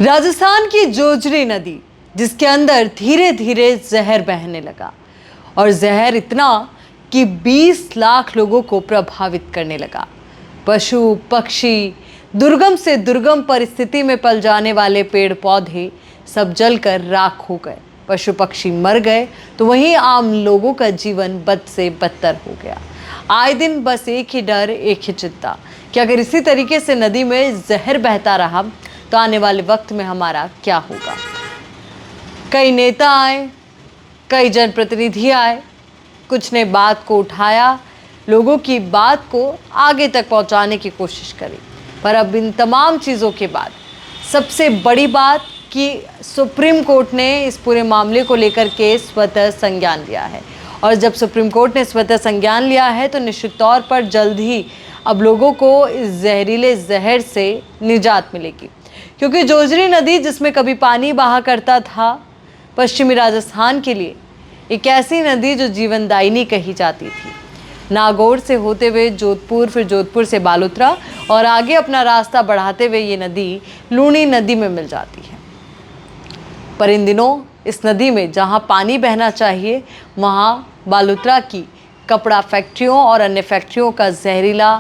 राजस्थान की जोजरी नदी, जिसके अंदर धीरे धीरे जहर बहने लगा और जहर इतना कि 20 लाख लोगों को प्रभावित करने लगा। पशु पक्षी, दुर्गम से दुर्गम परिस्थिति में पल जाने वाले पेड़ पौधे सब जलकर राख हो गए। पशु पक्षी मर गए तो वहीं आम लोगों का जीवन बद से बदतर हो गया। आए दिन बस एक ही डर, एक ही चिंता कि अगर इसी तरीके से नदी में जहर बहता रहा तो आने वाले वक्त में हमारा क्या होगा। कई नेता आए, कई जनप्रतिनिधि आए, कुछ ने बात को उठाया, लोगों की बात को आगे तक पहुंचाने की कोशिश करी। पर अब इन तमाम चीज़ों के बाद सबसे बड़ी बात कि सुप्रीम कोर्ट ने इस पूरे मामले को लेकर के स्वतः संज्ञान लिया है। और जब सुप्रीम कोर्ट ने स्वतः संज्ञान लिया है तो निश्चित तौर पर जल्द ही अब लोगों को इस जहरीले जहर से निजात मिलेगी। क्योंकि जोजरी नदी, जिसमें कभी पानी बहा करता था, पश्चिमी राजस्थान के लिए एक ऐसी नदी जो जीवनदायिनी कही जाती थी। नागौर से होते हुए जोधपुर, फिर जोधपुर से बालोतरा और आगे अपना रास्ता बढ़ाते हुए ये नदी लूणी नदी में मिल जाती है। पर इन दिनों इस नदी में जहां पानी बहना चाहिए, वहां बालोतरा की कपड़ा फैक्ट्रियों और अन्य फैक्ट्रियों का जहरीला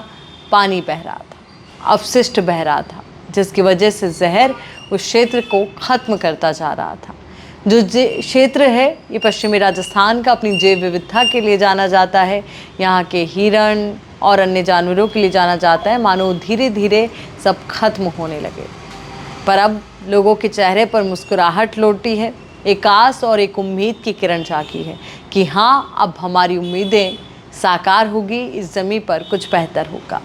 पानी बह रहा था, अपशिष्ट बह रहा था, जिसकी वजह से जहर उस क्षेत्र को ख़त्म करता जा रहा था। जो क्षेत्र है ये पश्चिमी राजस्थान का अपनी जैव विविधता के लिए जाना जाता है। यहाँ के हिरण और अन्य जानवरों के लिए जाना जाता है। मानो धीरे धीरे सब खत्म होने लगे। पर अब लोगों के चेहरे पर मुस्कुराहट लौटी है, एक आस और एक उम्मीद की किरण जागी है कि हाँ, अब हमारी उम्मीदें साकार होगी, इस ज़मीं पर कुछ बेहतर होगा।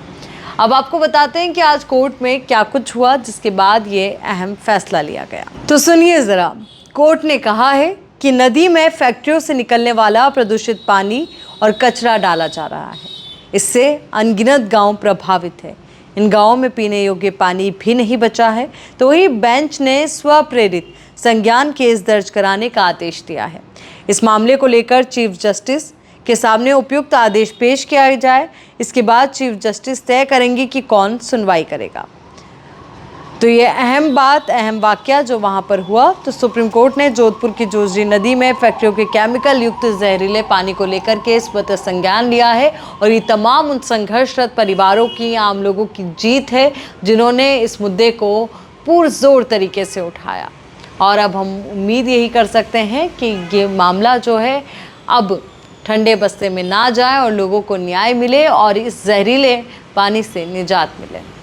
अब आपको बताते हैं कि आज कोर्ट में क्या कुछ हुआ, जिसके बाद ये अहम फैसला लिया गया। तो सुनिए ज़रा, कोर्ट ने कहा है कि नदी में फैक्ट्रियों से निकलने वाला प्रदूषित पानी और कचरा डाला जा रहा है। इससे अनगिनत गांव प्रभावित है। इन गांवों में पीने योग्य पानी भी नहीं बचा है। तो वही बेंच ने स्वप्रेरित संज्ञान केस दर्ज कराने का आदेश दिया है। इस मामले को लेकर चीफ जस्टिस के सामने उपयुक्त आदेश पेश किया जाए। इसके बाद चीफ जस्टिस तय करेंगे कि कौन सुनवाई करेगा। तो ये अहम वाकया जो वहाँ पर हुआ, तो सुप्रीम कोर्ट ने जोधपुर की जोजरी नदी में फैक्ट्रियों के केमिकल युक्त जहरीले पानी को लेकर के स्वतः संज्ञान लिया है। और ये तमाम उन संघर्षरत परिवारों की, आम लोगों की जीत है जिन्होंने इस मुद्दे को पुरजोर तरीके से उठाया। और अब हम उम्मीद यही कर सकते हैं कि ये मामला जो है अब ठंडे बस्ते में ना जाए और लोगों को न्याय मिले और इस जहरीले पानी से निजात मिले।